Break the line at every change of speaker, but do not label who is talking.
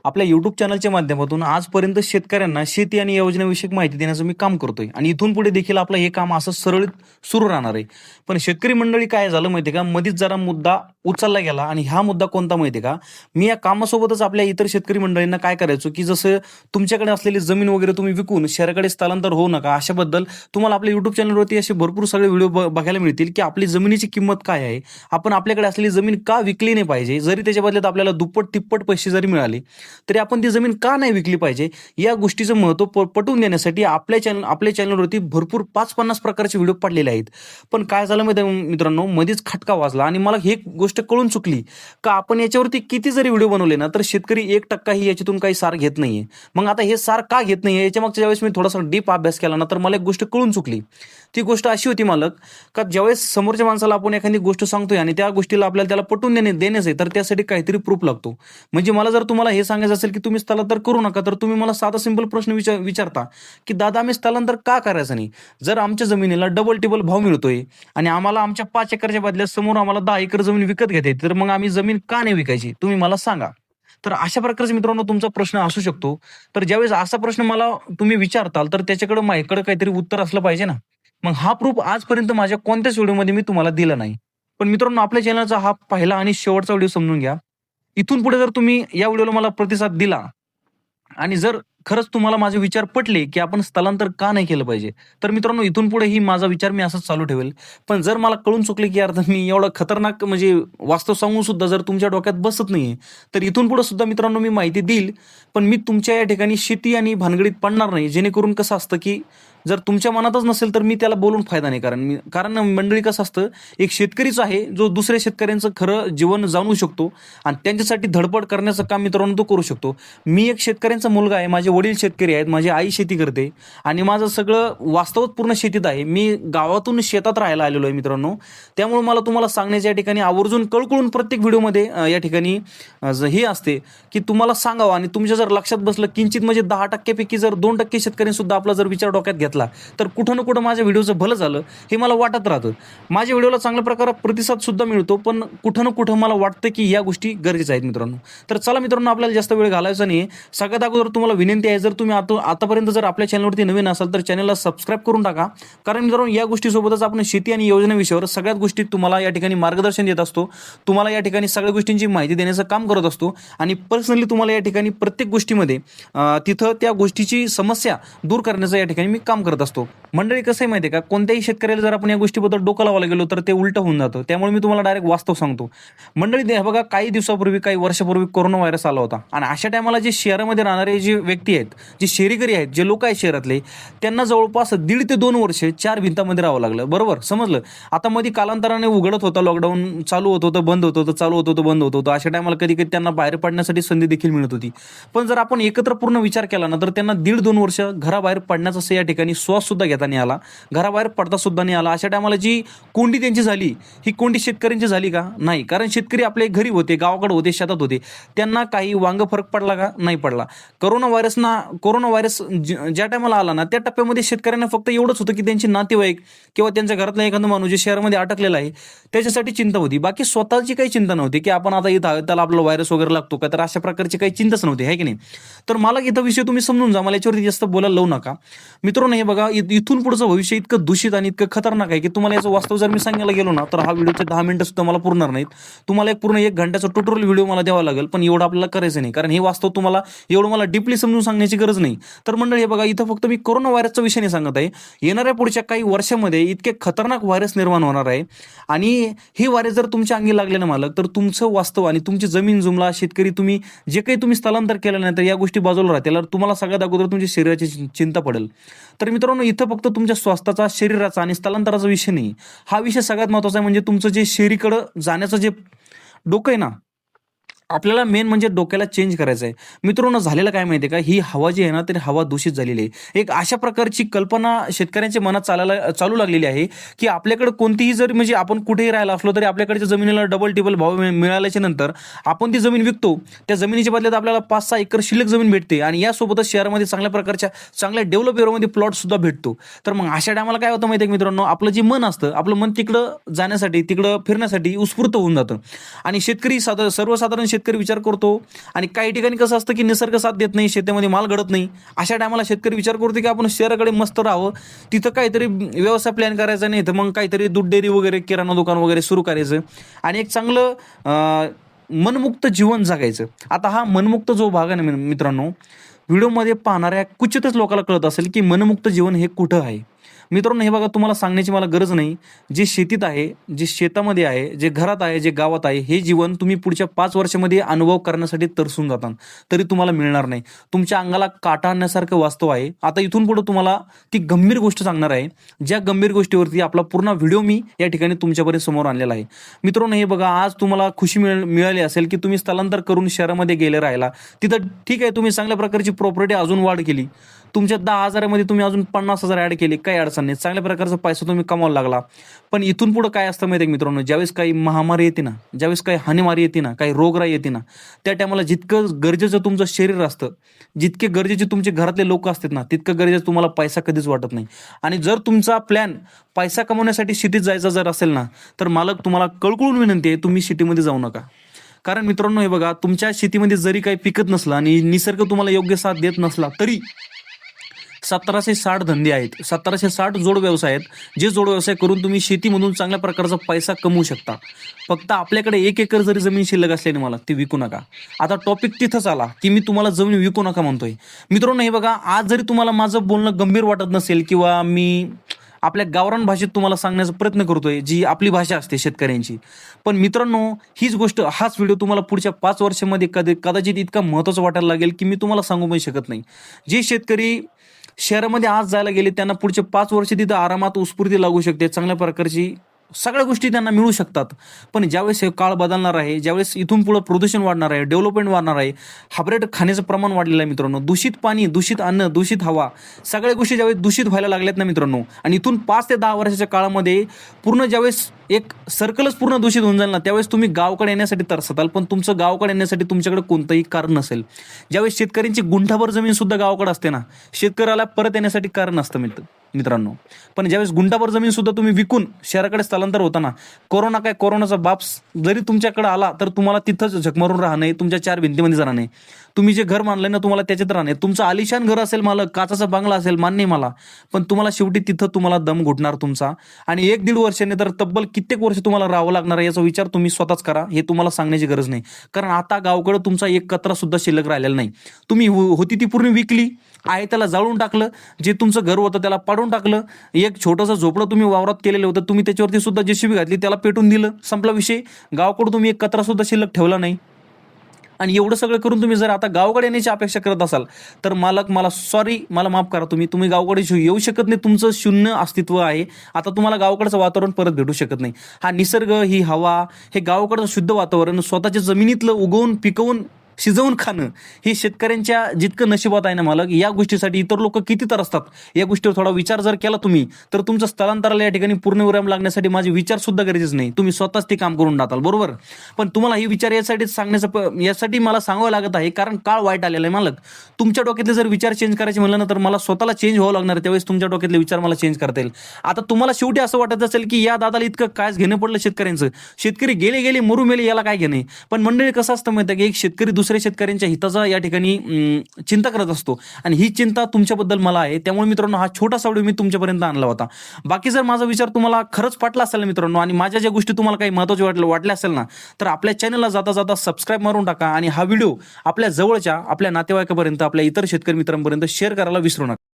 आपल्या YouTube चॅनलच्या माध्यमातून आजपर्यंत शेतकऱ्यांना शेती आणि योजनाविषयक माहिती देण्याचं मी काम करतोय आणि इथून पुढे देखील आपलं हे काम असं सरळ सुरू राहणार आहे. पण शेतकरी मंडळी काय झालं माहितीये का, मधीच जरा मुद्दा उचलला गेला आणि हा मुद्दा कोणता माहितीये का, मी या कामासोबतच आपल्या इतर शेतकरी मंडळींना काय करायचो, की जसं तुमच्याकडे असलेली जमीन वगैरे तुम्ही विकून शहराकडे स्थलांतर होऊ नका, अशाबद्दल तुम्हाला आपल्या YouTube चॅनलवरती असे भरपूर सगळे व्हिडिओ बघायला मिळतील, की आपली जमिनीची किंमत काय आहे, आपण आपल्याकडे असलेली जमीन का विकली नाही पाहिजे, जरी त्याच्या बदल्यात आपल्याला दुप्पट तिप्पट पैसे जरी मिळाले तरी आपण ती जमीन का नाही विकली पाहिजे, या गोष्टीचं महत्त्व पटवून देण्यासाठी आपल्या चॅनलवरती भरपूर 5-50 प्रकारचे व्हिडिओ पडलेले आहेत. पण काय झालं माहिती आहे मित्रांनो, मध्येच खटका वाजला आणि मला ही गोष्ट कळून चुकली का आपण याच्यावरती किती जरी व्हिडिओ बनवले ना, तर शेतकरी 1% ही याच्यातून काही सार घेत नाहीये. मग आता हे सार का घेत नाहीये, याच्या मागच्या ज्यावेळेस मी थोडासा डीप अभ्यास केला ना, तर मला एक गोष्ट कळून चुकली. ती गोष्ट अशी होती मालक, का ज्यावेळेस समोरच्या माणसाला आपण एखादी गोष्ट सांगतोय आणि त्या गोष्टीला आपल्याला त्याला पटवून देण्याचं आहे, तर त्यासाठी काहीतरी प्रूफ लागतो. म्हणजे मला जर तुम्हाला हे सांगायचं असेल की तुम्ही स्थलांतर करू नका, तर तुम्ही मला साधा सिंपल प्रश्न विचारता की दादा आम्ही स्थलांतर का करायचं नाही, जर आमच्या जमिनीला डबल टिबल भाव मिळतोय आणि आम्हाला आमच्या 5 एकरच्या बदल्यात समोर आम्हाला 10 एकर जमीन विकत घेता येते, तर मग आम्ही जमीन का नाही विकायची, तुम्ही मला सांगा. तर अशा प्रकारचा मित्रांनो तुमचा प्रश्न असू शकतो. तर ज्यावेळेस असा प्रश्न मला तुम्ही विचारताल, तर त्याच्याकडे माझ्याकडे काहीतरी उत्तर असलं पाहिजे ना. मग हा प्रूफ आजपर्यंत माझ्या कोणत्याच व्हिडिओमध्ये मी तुम्हाला दिला नाही. पण मित्रांनो, आपल्या चॅनलचा हा पहिला आणि शेवटचा व्हिडिओ समजून घ्या. इथून पुढे जर तुम्ही या व्हिडिओला मला प्रतिसाद दिला आणि जर खरंच तुम्हाला माझे विचार पटले, की आपण स्थलांतर का नाही केलं पाहिजे, तर मित्रांनो इथून पुढे ही माझा विचार मी असाच चालू ठेवेल. पण जर मला कळून चुकले, की यार मी एवढं खतरनाक म्हणजे वास्तव सांगून सुद्धा जर तुमच्या डोक्यात बसत नाहीये, तर इथून पुढे सुद्धा मित्रांनो मी माहिती देईल. पण मी तुमच्या या ठिकाणी शेती आणि भानगडीत पडणार नाही. जेणेकरून कसं असतं, की जर तुमच्या मनातच नसेल, तर मी त्याला बोलून फायदा नाही. कारण मंडळी कसं असतं, एक शेतकरीच आहे जो दुसऱ्या शेतकऱ्यांचं खरं जीवन जाणू शकतो आणि त्यांच्यासाठी धडपड करण्याचं काम मित्रांनो तो करू शकतो. मी एक शेतकऱ्यांचा मुलगा आहे, माझे वडील शेतकरी आहेत, माझी आई शेती करते आणि माझं सगळं वास्तवच पूर्ण शेतीत आहे. मी गावातून शेतात राहायला आलेलो आहे मित्रांनो. त्यामुळे मला तुम्हाला सांगण्याच्या या ठिकाणी आवर्जून कळकळून प्रत्येक व्हिडिओमध्ये या ठिकाणी हे असते, की तुम्हाला सांगावं आणि तुमच्या जर लक्षात बसलं किंचित म्हणजे 10% पैकी जर 2% शेतकऱ्यांनी सुद्धा आपला जर विचार डोक्यात घेतला, तर कुठं ना कुठं माझ्या व्हिडिओचं भलं झालं हे मला वाटत राहतं. माझ्या व्हिडिओला चांगल्या प्रकारे प्रतिसाद सुद्धा मिळतो, पण कुठं ना कुठं मला वाटतं की या गोष्टी गरजेच्या आहेत मित्रांनो. तर चला मित्रांनो, आपल्याला जास्त वेळ घालायचा नाही. सगळ्यात अगोदर तुम्हाला विनंती आहे, जर तुम्ही आतापर्यंत जर आपल्या चॅनलवरती नवीन असाल तर चॅनलला सबस्क्राईब करून टाका. कारण मित्रांनो, या गोष्टीसोबतच आपण शेती आणि योजना विषयावर सगळ्यात गोष्टी तुम्हाला या ठिकाणी मार्गदर्शन देत असतो. तुम्हाला या ठिकाणी सगळ्या गोष्टींची माहिती देण्याचं काम करत असतो आणि पर्सनली तुम्हाला या ठिकाणी प्रत्येक गोष्टीमध्ये तिथं त्या गोष्टीची समस्या दूर करण्याचं या ठिकाणी मी काम करत असतो. मंडळी कसं आहे माहिती आहे का, कोणत्याही शेतकऱ्याला जर आपण या गोष्टीबद्दल डोकं लावायला गेलो तर ते उलटं होऊन जातं. त्यामुळे मी तुम्हाला डायरेक्ट वास्तव सांगतो. मंडळी बघा, काही दिवसापूर्वी काही वर्षापूर्वी कोरोना व्हायरस आला होता आणि अशा टायमाला जे शहरामध्ये राहणारे जे व्यक्ती आहेत, जे शहरीकरी आहेत, जे लोक आहेत शहरातले, त्यांना जवळपास 1.5 ते 2 वर्ष 4 भिंतामध्ये राहावं लागलं. बरोबर समजलं. आता मध्ये कालांतराने उघडत होता, लॉकडाऊन चालू होत होतं, बंद होत होतं, चालू होत होतं, बंद होत होतं. अशा टायमाला कधी कधी त्यांना बाहेर पडण्यासाठी संधी देखील मिळत होती. पण जर आपण एकत्र पूर्ण विचार केला ना, तर त्यांना 1.5-2 वर्ष घराबाहेर पडण्याचं असं या ठिकाणी श्वास सुद्धा घेता नाही आला, घराबाहेर पडता सुद्धा नाही आला. अशा टायमाला जी कोंडी त्यांची झाली, ही कोंडी शेतकऱ्यांची झाली का? नाही. कारण शेतकरी आपले घरी होते, गावाकडे होते, शेतात होते. त्यांना काही वांग फरक पडला का? नाही पडला. कोरोना व्हायरस ज्या टायमाला आला ना, त्या टप्प्यामध्ये शेतकऱ्यांना फक्त एवढंच होतं की त्यांचे नातेवाईक किंवा त्यांच्या घरातला एखादा माणूस जे शहरामध्ये अटकलेला आहे त्याच्यासाठी चिंता होती. बाकी स्वतःची काही चिंता नव्हती, की आपण आता इथं त्याला आपला व्हायरस वगैरे लागतो का, तर अशा प्रकारची काही चिंताच नव्हती, आहे की नाही. तर मला इथं विषय तुम्ही समजून जा, मला याच्यावरती जास्त बोलायला लावू नका मित्रांनो. हे बघा, इथून पुढचं भविष्य इतकं दूषित आणि इतकं खतरनाक आहे की तुम्हाला याचं वास्तव जर मी सांगायला गेलो ना, तर हा व्हिडिओचे 10 मिनिटं सुद्धा मला पुरणार नाहीत. तुम्हाला एक पूर्ण 1 घंट्याचा टोटल व्हिडिओ मला द्यावा लागेल. पण एवढं आपल्याला करायचं नाही, कारण हे वास्तव तुम्हाला एवढं मला डीपली समजून सांगण्याची गरज नाही. तर मंडळी हे बघा, इथं फक्त मी कोरोना व्हायरसचा विषय नाही सांगत आहे. येणाऱ्या पुढच्या काही वर्षामध्ये इतके खतरनाक व्हायरस निर्माण होणार आहे आणि हे व्हायरस जर तुमच्या अंगी लागले ना मालक, तर तुमचं वास्तव आणि तुमची जमीन जुमला, शेतकरी तुम्ही जे काही तुम्ही स्थलांतर केलं नाही, तर या गोष्टी बाजूला राहतील. तुम्हाला सगळ्यात अगोदर तुमच्या शरीराची चिंता पडेल. तर मित्रांनो, इथं फक्त तुमच्या स्वास्थ्याचा, शरीराचा आणि स्थलांतराचा विषय नाही. हा विषय सगळ्यात महत्त्वाचा आहे. म्हणजे तुमचं जे शहरीकडं जाण्याचं जे डोकं आहे ना, आपल्याला मेन म्हणजे डोक्याला चेंज करायचं आहे. मित्रांनो, झालेलं काय माहिती आहे का, ही हवा जी आहे ना, तरी हवा दूषित झालेली आहे. एक अशा प्रकारची कल्पना शेतकऱ्यांच्या मनात चालू लागलेली आहे, की आपल्याकडे कोणतीही जर म्हणजे आपण कुठेही राहायला असलो तरी आपल्याकडच्या जमिनीला डबल टिबल भाव मिळाल्याच्या नंतर आपण ती जमीन विकतो. त्या जमिनीच्या बदल्यात आपल्याला 5-6 एकर शिल्लक जमीन भेटते आणि यासोबतच शहरामध्ये चांगल्या डेव्हलप एरियामध्ये प्लॉट सुद्धा भेटतो. तर मग अशा टायमाला काय होतं माहिती आहे मित्रांनो, आपलं जे मन असतं, आपलं मन तिकडं जाण्यासाठी, तिकडं फिरण्यासाठी उत्स्फूर्त होऊन जातं आणि सर्वसाधारण शेतकरी विचार करतो आणि काही ठिकाणी कसं असतं की निसर्ग साथ देत नाही, शेतामध्ये माल घडत नाही, अशा टायमाला शेतकरी विचार करतो की आपण शहराकडे मस्त राहावं, तिथं काहीतरी व्यवसाय प्लॅन करायचा, नाही तर मग काहीतरी दूध डेअरी वगैरे किराणा दुकान वगैरे सुरू करायचं आणि एक चांगलं मनमुक्त जीवन जगायचं. आता हा मनमुक्त जो भाग आहे ना मित्रांनो, व्हिडिओमध्ये पाहणाऱ्या क्वचितच लोकांना कळत असेल की मनमुक्त जीवन हे कुठं आहे. मित्रांनो हे बघा, तुम्हाला सांगण्याची मला गरज नाही. जे शेतीत आहे, जे शेतामध्ये आहे, जे घरात आहे, जे गावात आहे, हे जीवन तुम्ही पुढच्या 5 वर्षामध्ये अनुभव करण्यासाठी तरसून जाता, तरी तुम्हाला मिळणार नाही. तुमच्या अंगाला काटा आणण्यासारखं वास्तव आहे. आता इथून पुढे तुम्हाला ती गंभीर गोष्ट सांगणार आहे, ज्या गंभीर गोष्टीवरती आपला पूर्ण व्हिडिओ मी या ठिकाणी तुमच्यापर्यंत समोर आणलेला आहे. मित्रांनो हे बघा, आज तुम्हाला खुशी मिळाली असेल की तुम्ही स्थलांतर करून शहरामध्ये गेले राहिला. तिथं ठीक आहे, तुम्ही चांगल्या प्रकारची प्रॉपर्टी अजून वाढ केली, तुमच्या 10,000मध्ये तुम्ही अजून 50,000 ऍड केले, काही अडचण नाही, चांगल्या प्रकारचा पैसा तुम्ही कमावायला लागला. पण इथून पुढे काय असतं माहिती आहे मित्रांनो, ज्यावेळेस काही महामारी येते ना, ज्यावेळेस काही हानीमारी येते ना, काही रोगराई येते ना, त्या टायमाला जितकं गरजेचं तुमचं शरीर असतं, जितके गरजेचे तुमचे घरातले लोक असतात ना, तितकं गरजेचं तुम्हाला पैसा कधीच वाटत नाही. आणि जर तुमचा प्लॅन पैसा कमवण्यासाठी सिटीत जायचा जर असेल ना, तर मालक तुम्हाला कळकळून विनंती आहे, तुम्ही सिटीमध्ये जाऊ नका. कारण मित्रांनो हे बघा, तुमच्या शेतीमध्ये जरी काही पिकत नसलं आणि निसर्ग तुम्हाला योग्य साथ देत नसला तरी 1760 धंदे आहेत, 1760 जोड व्यवसाय आहेत, जे जोड व्यवसाय करून तुम्ही शेतीमधून चांगल्या प्रकारचा पैसा कमवू शकता. फक्त आपल्याकडे 1 एकर जरी जमीन शिल्लक असल्याने मला ती विकू नका. आता टॉपिक तिथंच आला की मी तुम्हाला जमीन विकू नका म्हणतोय. मित्रांनो हे बघा, आज जरी तुम्हाला माझं बोलणं गंभीर वाटत नसेल किंवा मी आपल्या गावरान भाषेत तुम्हाला सांगण्याचा प्रयत्न करतोय, जी आपली भाषा असते शेतकऱ्यांची, पण मित्रांनो हीच गोष्ट, हाच व्हिडिओ तुम्हाला पुढच्या 5 वर्षामध्ये कदाचित इतका महत्त्वाचा वाटायला लागेल की मी तुम्हाला सांगू पण शकत नाही. जे शेतकरी शहरामध्ये आज जायला गेले त्यांना पुढचे 5 वर्ष तिथं आरामात उत्स्फूर्ती लागू शकते, चांगल्या प्रकारची सगळ्या गोष्टी त्यांना मिळू शकतात. पण ज्यावेळेस हे काळ बदलणार आहे, ज्यावेळेस इथून पुढे प्रदूषण वाढणार आहे, डेव्हलपमेंट वाढणार आहे, हायब्रिड खाण्याचं प्रमाण वाढलेलं आहे मित्रांनो, दूषित पाणी, दूषित अन्न, दूषित हवा, सगळ्या गोष्टी ज्यावेळेस दूषित व्हायला लागल्यात ना मित्रांनो, आणि इथून 5 ते 10 वर्षाच्या काळामध्ये पूर्ण ज्यावेळेस एक सर्कलच पूर्ण दूषित होऊन जाईल ना, त्यावेळेस तुम्ही गावाकडे येण्यासाठी तरसताल, पण तुमचं गावाकडे येण्यासाठी तुमच्याकडे कोणतंही कारण नसेल. ज्यावेळेस शेतकऱ्यांची गुंठाभर जमीन सुद्धा गावाकडे असते ना, शेतकऱ्याला परत येण्यासाठी कारण असतं मित्रांनो. पण ज्यावेळेस गुंठाभर जमीन सुद्धा तुम्ही विकून शहराकडे स्थलांतर होताना, कोरोनाचा बाप्स जरी तुमच्याकडे आला तर तुम्हाला तिथंच झकमारून राहणे, तुमच्या 4 भिंतीमध्ये जाणार नाही. तुम्ही जे घर मानलंय ना, तुम्हाला त्याच्यात राहणे. तुमचं आलिशान घर असेल, मालक काचाचा बंगला असेल, मान्य मला, पण तुम्हाला शेवटी तिथं तुम्हाला दम घुटणार तुमचा. आणि 1-1.5 वर्षाने तर तब्बल कित्येक वर्ष तुम्हाला राहावं लागणार आहे, याचा विचार तुम्ही स्वतःच करा. हे तुम्हाला सांगण्याची गरज नाही, कारण आता गावकडे तुमचा एक कचरा सुद्धा शिल्लक राहिलेला नाही. तुम्ही होती ती पूर्ण विकली आहे, त्याला जाळून टाकलं, जे तुमचं घर होतं त्याला पाडून टाकलं, एक छोटंसं झोपडं तुम्ही वावरात केलेलं होतं, तुम्ही त्याच्यावरती सुद्धा जेसीबी घातली, त्याला पेटून दिलं, संपला विषय. गावाकडे तुम्ही एक कचरा सुद्धा शिल्लक ठेवला नाही. आणि एवढं सगळं करून तुम्ही जर आता गावाकडे येण्याची अपेक्षा करत असाल तर मालक, मला सॉरी, मला माफ करा, तुम्ही गावाकडे येऊ शकत नाही. तुमचं शून्य अस्तित्व आहे. आता तुम्हाला गावाकडचं वातावरण परत भेटू शकत नाही. हा निसर्ग, ही हवा, हे गावाकडचं शुद्ध वातावरण स्वतःच्या जमिनीतलं उगवून पिकवून शिजवून खाणं, हे शेतकऱ्यांच्या जितकं नशिबात आहे ना मालक, या गोष्टीसाठी इतर लोक किती तरसतात. या गोष्टीवर थोडा विचार जर केला तुम्ही, तर तुमचं स्थलांतराला या ठिकाणी पूर्णविराम लागण्यासाठी माझे विचार सुद्धा गरजेच नाही, तुम्ही स्वतःच ते काम करून टाकाल, बरोबर. पण तुम्हाला ही विचार यासाठी मला सांगावं लागत आहे, कारण काळ वाईट आलेला आहे मालक. तुमच्या डोक्यातले जर विचार चेंज करायचे म्हणलं ना, तर मला स्वतःला चेंज व्हावं लागणार, त्यावेळेस तुमच्या डोक्यातले विचार मला चेंज करता येईल. आता तुम्हाला शेवटी असं वाटत असेल की या दादाला इतकं कायच घेणं पडलं शेतकऱ्यांचं, शेतकरी गेले मरू मेले, याला काय घेणे. पण मंडळी कसं असतं माहिती आहे की एक शेतकरी दुसऱ्या शेतकऱ्यांच्या हिताचा या ठिकाणी चिंता करत असतो, आणि ही चिंता तुमच्याबद्दल मला आहे. त्यामुळे मित्रांनो हा छोटासा व्हिडिओ मी तुमच्यापर्यंत आणला होता. बाकी जर माझा विचार तुम्हाला खरंच पटला असेल मित्रांनो, आणि माझ्या ज्या गोष्टी तुम्हाला काही महत्त्वाच्या वाटल्या असेल ना, तर आपल्या चॅनलला जाता सबस्क्राईब मारून टाका, आणि हा व्हिडिओ आपल्या जवळच्या, आपल्या नातेवाईकापर्यंत, आपल्या इतर शेतकरी मित्रांपर्यंत शेअर करायला विसरू नका.